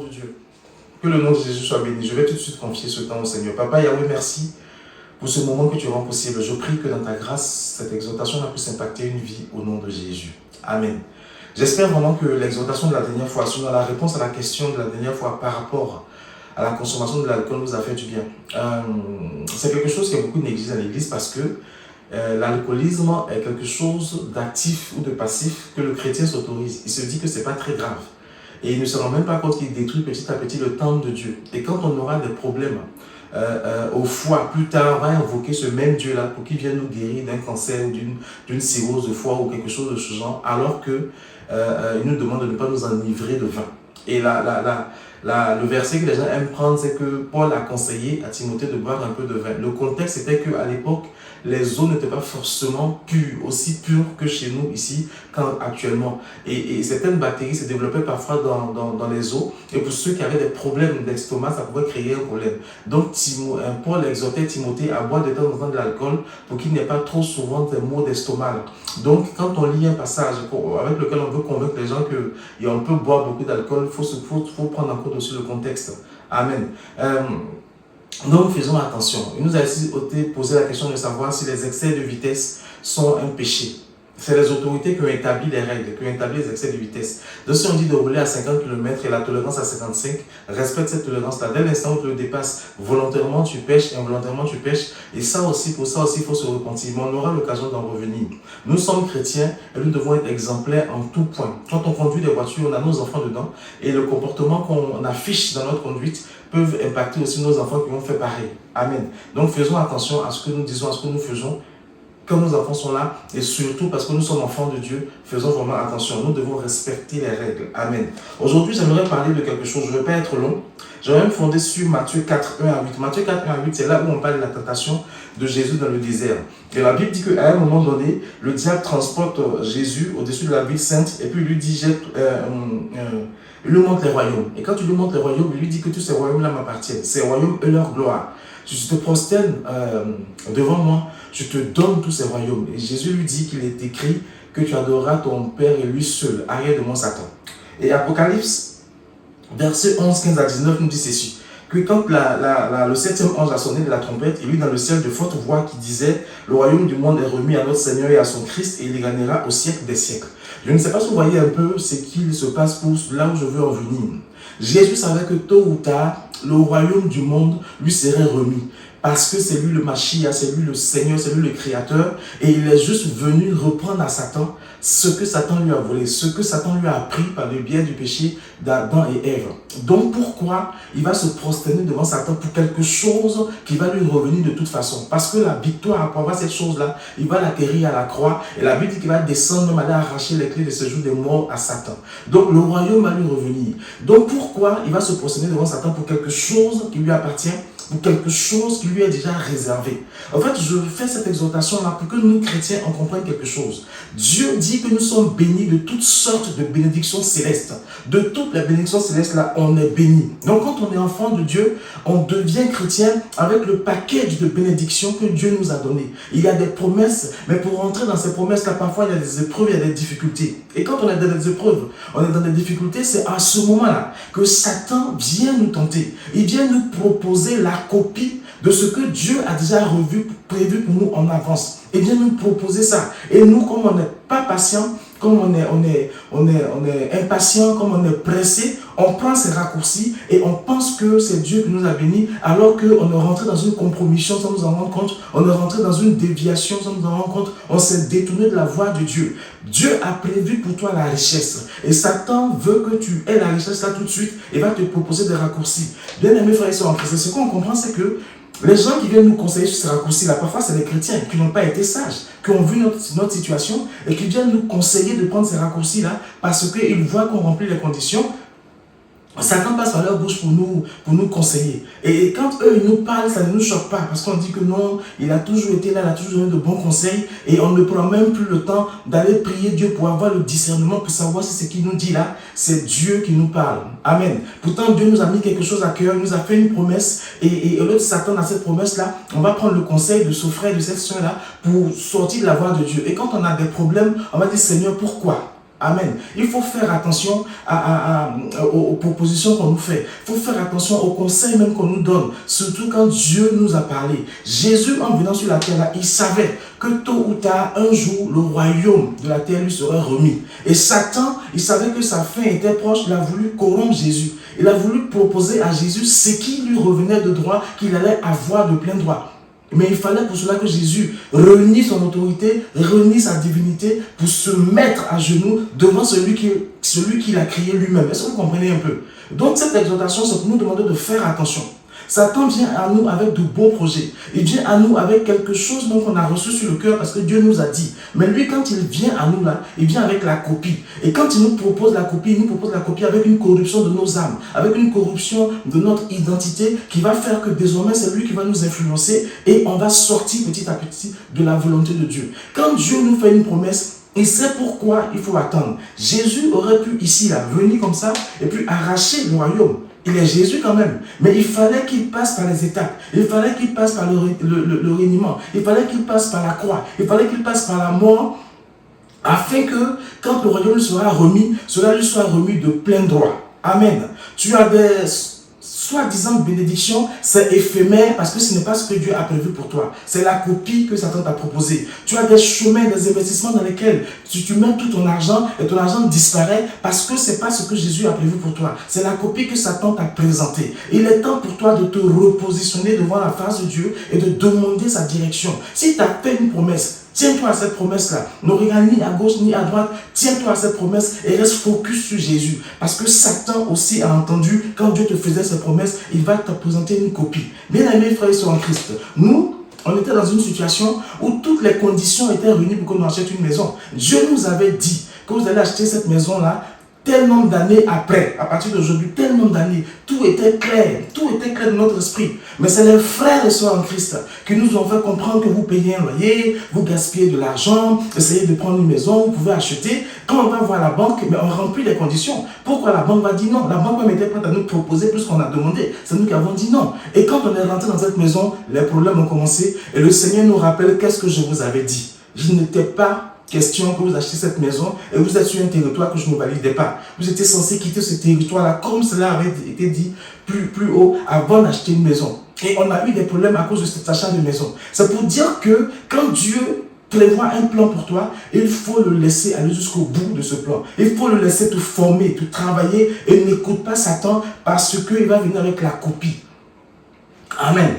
de Dieu. Que le nom de Jésus soit béni. Je vais tout de suite confier ce temps au Seigneur. Papa Yahweh, merci pour ce moment que tu rends possible. Je prie que dans ta grâce, cette exhortation puisse impacter une vie au nom de Jésus. Amen. J'espère vraiment que l'exhortation de la dernière fois, sur la réponse à la question de la dernière fois par rapport à la consommation de l'alcool vous a fait du bien. C'est quelque chose qui est beaucoup négligé dans l'église parce que l'alcoolisme est quelque chose d'actif ou de passif que le chrétien s'autorise. Il se dit que ce n'est pas très grave. Et il ne se rend même pas compte qu'il détruit petit à petit le temple de Dieu. Et quand on aura des problèmes au foie, plus tard, on va invoquer ce même Dieu-là pour qu'il vienne nous guérir d'un cancer, d'une cirrhose de foie ou quelque chose de ce genre, alors qu'il nous demande de ne pas nous enivrer de vin. Et le verset que les gens aiment prendre, c'est que Paul a conseillé à Timothée de boire un peu de vin. Le contexte était qu'à l'époque, les eaux n'étaient pas forcément pures, aussi pures que chez nous ici actuellement. Et certaines bactéries se développaient parfois dans les eaux. Et pour ceux qui avaient des problèmes d'estomac, ça pouvait créer un problème. Donc Paul exhortait Timothée à boire de temps en temps de l'alcool pour qu'il n'y ait pas trop souvent des maux d'estomac. Donc quand on lit un passage avec lequel on veut convaincre les gens qu'on peut boire beaucoup d'alcool, il faut prendre en compte aussi le contexte. Amen. Donc faisons attention. Il nous a aussi posé la question de savoir si les excès de vitesse sont un péché. C'est les autorités qui ont établi les règles, qui ont établi les excès de vitesse. Donc si on dit de rouler à 50 km et la tolérance à 55, respecte cette tolérance-là. Dès l'instant où tu le dépasses, volontairement tu pêches, involontairement tu pêches. Et ça aussi, pour ça aussi, il faut se repentir. Mais on aura l'occasion d'en revenir. Nous sommes chrétiens et nous devons être exemplaires en tout point. Quand on conduit des voitures, on a nos enfants dedans. Et le comportement qu'on affiche dans notre conduite peuvent impacter aussi nos enfants qui vont faire pareil. Amen. Donc faisons attention à ce que nous disons, à ce que nous faisons quand nos enfants sont là, et surtout parce que nous sommes enfants de Dieu, faisons vraiment attention. Nous devons respecter les règles. Amen. Aujourd'hui, j'aimerais parler de quelque chose. Je ne vais pas être long. Je vais me fonder sur Matthieu 4, 1 à 8. Matthieu 4, 1 à 8, c'est là où on parle de la tentation de Jésus dans le désert. Et la Bible dit qu'à un moment donné, le diable transporte Jésus au-dessus de la ville sainte et puis il lui dit, il lui montre les royaumes. Et quand il lui montre les royaumes, il lui dit que tous ces royaumes-là m'appartiennent. Ces royaumes et leur gloire. Si tu te prosternes devant moi, je te donne tous ces royaumes. Et Jésus lui dit qu'il est écrit que tu adoreras ton Père et lui seul. Arrière de mon Satan. Et Apocalypse, verset 11, 15 à 19, nous dit ceci. Que quand le 7e ange a sonné de la trompette, il y eut dans le ciel de fortes voix qui disaient « Le royaume du monde est remis à notre Seigneur et à son Christ, et il gagnera au siècle des siècles. » Je ne sais pas si vous voyez un peu ce qu'il se passe pour là où je veux en venir. Jésus savait que tôt ou tard, le royaume du monde lui serait remis. Parce que c'est lui le Mashiach, c'est lui le Seigneur, c'est lui le Créateur. Et il est juste venu reprendre à Satan ce que Satan lui a volé, ce que Satan lui a appris par le biais du péché d'Adam et Ève. Donc pourquoi il va se prosterner devant Satan pour quelque chose qui va lui revenir de toute façon? Parce que la victoire, pour avoir cette chose-là, il va l'acquérir à la croix. Et la Bible dit qu'il va descendre, même aller arracher les clés de ce jour des morts à Satan. Donc le royaume va lui revenir. Donc pourquoi il va se prosterner devant Satan pour quelque chose qui lui appartient, pour quelque chose qui lui est déjà réservé? En fait, je fais cette exhortation-là pour que nous, chrétiens, on comprenne quelque chose. Dieu dit que nous sommes bénis de toutes sortes de bénédictions célestes. De toutes les bénédictions célestes-là, on est bénis. Donc, quand on est enfant de Dieu, on devient chrétien avec le package de bénédictions que Dieu nous a donné. Il y a des promesses, mais pour rentrer dans ces promesses-là, parfois, il y a des épreuves, il y a des difficultés. Et quand on est dans des épreuves, on est dans des difficultés, c'est à ce moment-là que Satan vient nous tenter. Il vient nous proposer la copie de ce que Dieu a déjà prévu pour nous en avance. Et vient nous proposer ça. Et nous, comme on n'est pas patient, comme on est impatient, comme on est pressé, on prend ces raccourcis et on pense que c'est Dieu qui nous a bénis, alors qu'on est rentré dans une compromission sans nous en rendre compte, on est rentré dans une déviation sans nous en rendre compte, on s'est détourné de la voie de Dieu. Dieu a prévu pour toi la richesse. Et Satan veut que tu aies la richesse là tout de suite et va te proposer des raccourcis. Bien aimés frères et sœurs en Christ, ce qu'on comprend, c'est que les gens qui viennent nous conseiller sur ces raccourcis-là, parfois c'est des chrétiens qui n'ont pas été sages, qui ont vu notre situation et qui viennent nous conseiller de prendre ces raccourcis-là parce qu'ils voient qu'on remplit les conditions. Satan passe par leur bouche pour nous conseiller. Et quand eux, ils nous parlent, ça ne nous choque pas. Parce qu'on dit que non, il a toujours été là, il a toujours donné de bons conseils. Et on ne prend même plus le temps d'aller prier Dieu pour avoir le discernement, pour savoir si ce qu'il nous dit là, c'est Dieu qui nous parle. Amen. Pourtant, Dieu nous a mis quelque chose à cœur, il nous a fait une promesse. Et au lieu de s'attendre à cette promesse-là, on va prendre le conseil de ce frère, de cette soeur-là, pour sortir de la voie de Dieu. Et quand on a des problèmes, on va dire, Seigneur, pourquoi? Amen. Il faut faire attention aux propositions qu'on nous fait. Il faut faire attention aux conseils même qu'on nous donne. Surtout quand Dieu nous a parlé. Jésus, en venant sur la terre, là, il savait que tôt ou tard, un jour, le royaume de la terre lui serait remis. Et Satan, il savait que sa fin était proche. Il a voulu corrompre Jésus. Il a voulu proposer à Jésus ce qui lui revenait de droit, qu'il allait avoir de plein droit. Mais il fallait pour cela que Jésus renie son autorité, renie sa divinité pour se mettre à genoux devant celui qu'il a créé lui-même. Est-ce que vous comprenez un peu? Donc cette exhortation, c'est pour nous demander de faire attention. Satan vient à nous avec de beaux projets. Il vient à nous avec quelque chose qu'on a reçu sur le cœur parce que Dieu nous a dit. Mais lui, quand il vient à nous là, il vient avec la copie. Et quand il nous propose la copie, il nous propose la copie avec une corruption de nos âmes, avec une corruption de notre identité qui va faire que désormais c'est lui qui va nous influencer et on va sortir petit à petit de la volonté de Dieu. Quand Dieu nous fait une promesse, il sait pourquoi il faut attendre. Jésus aurait pu ici là, venir comme ça et puis arracher le royaume. Il est Jésus quand même. Mais il fallait qu'il passe par les étapes. Il fallait qu'il passe par le reniement. Il fallait qu'il passe par la croix. Il fallait qu'il passe par la mort. Afin que, quand le royaume sera remis, cela lui soit remis de plein droit. Amen. Tu as des soi-disant bénédiction, c'est éphémère parce que ce n'est pas ce que Dieu a prévu pour toi. C'est la copie que Satan t'a proposée. Tu as des chemins, des investissements dans lesquels tu mets tout ton argent et ton argent disparaît parce que ce n'est pas ce que Jésus a prévu pour toi. C'est la copie que Satan t'a présentée. Il est temps pour toi de te repositionner devant la face de Dieu et de demander sa direction. Si tu as fait une promesse, tiens-toi à cette promesse-là. Ne regarde ni à gauche ni à droite. Tiens-toi à cette promesse et reste focus sur Jésus. Parce que Satan aussi a entendu, quand Dieu te faisait cette promesse, il va te présenter une copie. Bien-aimés frères et sœurs en Christ, nous, on était dans une situation où toutes les conditions étaient réunies pour que nous achetions une maison. Dieu nous avait dit que vous allez acheter cette maison-là tel nombre d'années après, à partir d'aujourd'hui, tel nombre d'années, tout était clair dans notre esprit. Mais c'est les frères et sœurs en Christ qui nous ont fait comprendre que vous payez un loyer, vous gaspillez de l'argent, essayez de prendre une maison, vous pouvez acheter. Quand on va voir la banque, mais on remplit les conditions. Pourquoi la banque va dire non? La banque même était prête à nous proposer plus qu'on a demandé. C'est nous qui avons dit non. Et quand on est rentré dans cette maison, les problèmes ont commencé et le Seigneur nous rappelle qu'est-ce que je vous avais dit. Je n'étais pas question que vous achetez cette maison et vous êtes sur un territoire que je ne validais pas. Vous étiez censé quitter ce territoire-là comme cela avait été dit plus haut avant d'acheter une maison. Et on a eu des problèmes à cause de cet achat de maison. C'est pour dire que quand Dieu prévoit un plan pour toi, il faut le laisser aller jusqu'au bout de ce plan. Il faut le laisser te former, te travailler et n'écoute pas Satan parce qu'il va venir avec la copie. Amen.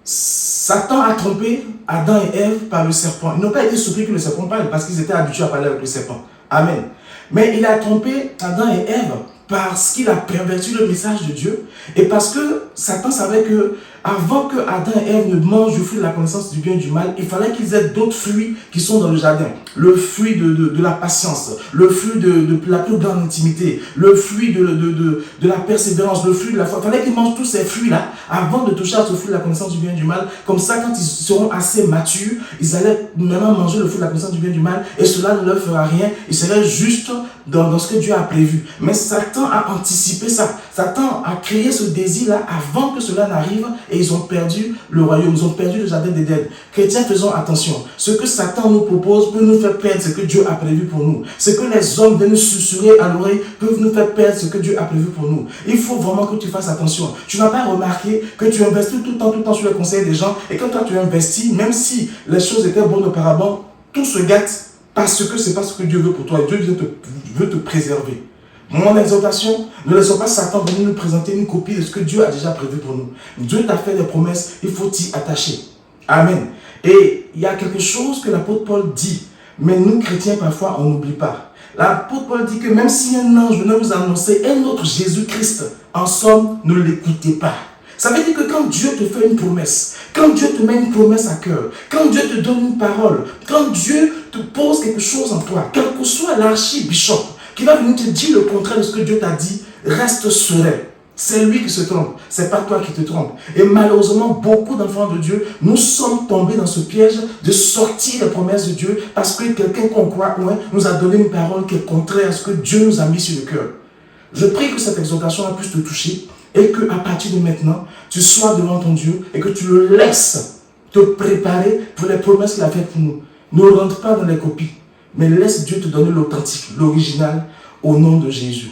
Satan a trompé Adam et Ève par le serpent. Ils n'ont pas été surpris que le serpent parle parce qu'ils étaient habitués à parler avec le serpent. Amen. Mais il a trompé Adam et Ève parce qu'il a perverti le message de Dieu et parce que Satan savait que avant que Adam et Ève ne mangent du fruit de la connaissance du bien et du mal, il fallait qu'ils aient d'autres fruits qui sont dans le jardin. Le fruit de la patience, le fruit de la plus grande intimité, le fruit de la persévérance, le fruit de la foi. Il fallait qu'ils mangent tous ces fruits-là avant de toucher à ce fruit de la connaissance du bien et du mal. Comme ça, quand ils seront assez matures, ils allaient maintenant manger le fruit de la connaissance du bien et du mal et cela ne leur fera rien. Ils seraient juste dans ce que Dieu a prévu. Mais Satan a anticipé ça. Satan a créé ce désir-là avant que cela n'arrive. Et ils ont perdu le royaume, ils ont perdu le jardin d'Éden. Chrétiens, faisons attention. Ce que Satan nous propose peut nous faire perdre ce que Dieu a prévu pour nous. Ce que les hommes viennent nous susurrer à l'oreille peuvent nous faire perdre ce que Dieu a prévu pour nous. Il faut vraiment que tu fasses attention. Tu n'as pas remarqué que tu investis tout le temps sur les conseils des gens et quand toi tu investis, même si les choses étaient bonnes auparavant, tout se gâte parce que ce n'est pas ce que Dieu veut pour toi. Dieu veut te préserver. Mon exhortation, ne laissons pas Satan venir nous présenter une copie de ce que Dieu a déjà prévu pour nous. Dieu t'a fait des promesses, il faut t'y attacher. Amen. Et il y a quelque chose que l'apôtre Paul dit, mais nous chrétiens parfois on n'oublie pas. L'apôtre Paul dit que même si un ange venait vous annoncer un autre Jésus-Christ, en somme, ne l'écoutez pas. Ça veut dire que quand Dieu te fait une promesse, quand Dieu te met une promesse à cœur, quand Dieu te donne une parole, quand Dieu te pose quelque chose en toi, quel que soit l'archibishop, qui va venir te dire le contraire de ce que Dieu t'a dit, reste serein. C'est lui qui se trompe, c'est pas toi qui te trompes. Et malheureusement, beaucoup d'enfants de Dieu, nous sommes tombés dans ce piège de sortir les promesses de Dieu parce que quelqu'un qu'on croit nous a donné une parole qui est contraire à ce que Dieu nous a mis sur le cœur. Je prie que cette exhortation puisse te toucher et qu'à partir de maintenant, tu sois devant ton Dieu et que tu le laisses te préparer pour les promesses qu'il a faites pour nous. Ne rentre pas dans les copies. Mais laisse Dieu te donner l'authentique, l'original, au nom de Jésus.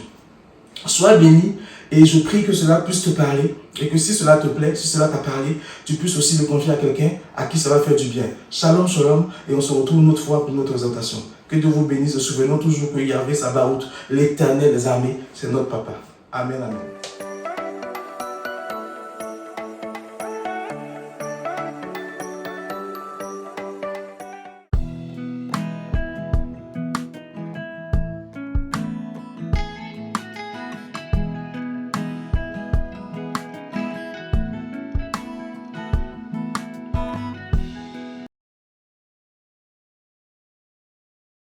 Sois béni et je prie que cela puisse te parler et que si cela te plaît, si cela t'a parlé, tu puisses aussi le confier à quelqu'un à qui ça va faire du bien. Shalom, shalom, et on se retrouve une autre fois pour notre exhortation. Que Dieu vous bénisse. Souvenons toujours que Yahvé Sabaoth, l'Éternel des armées, c'est notre papa. Amen, amen.